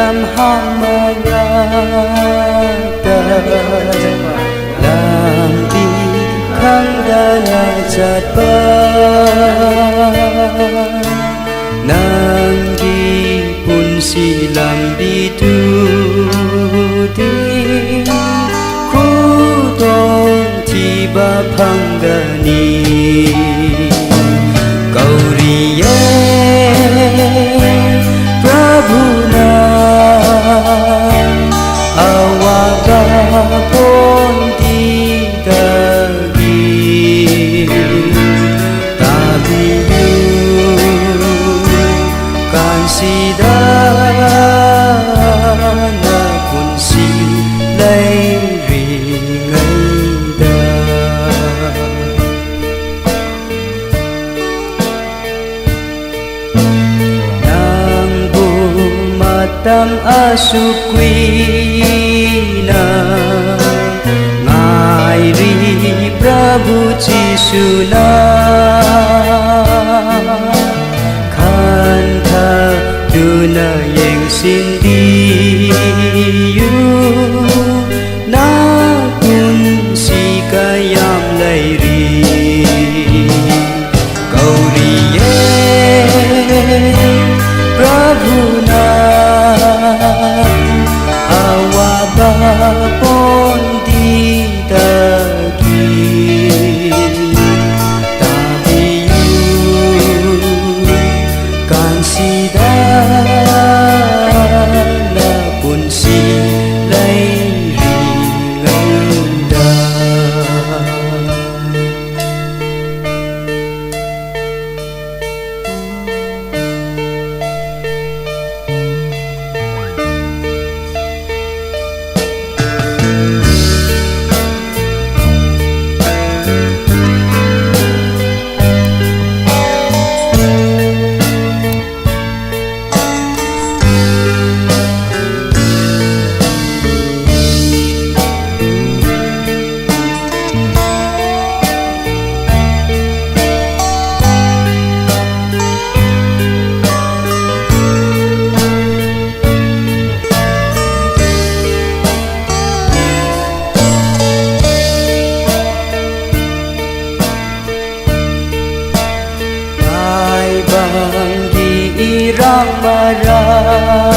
dalam hamarata lampi kang dana jatba nanggi pun silam bidudi kudong tiba panggani Gauriye Prabhuna awaga pon didagi tabiyu kan sidana pun silai ringaida tam asukwina ngai ri Prabhu Jisuna kanta duna yang sindiyu na kun si kayam lairi Gauriye Prabhuna awaga pon didagi tabiyu kan sidana pun silai ringaida banggi irang marah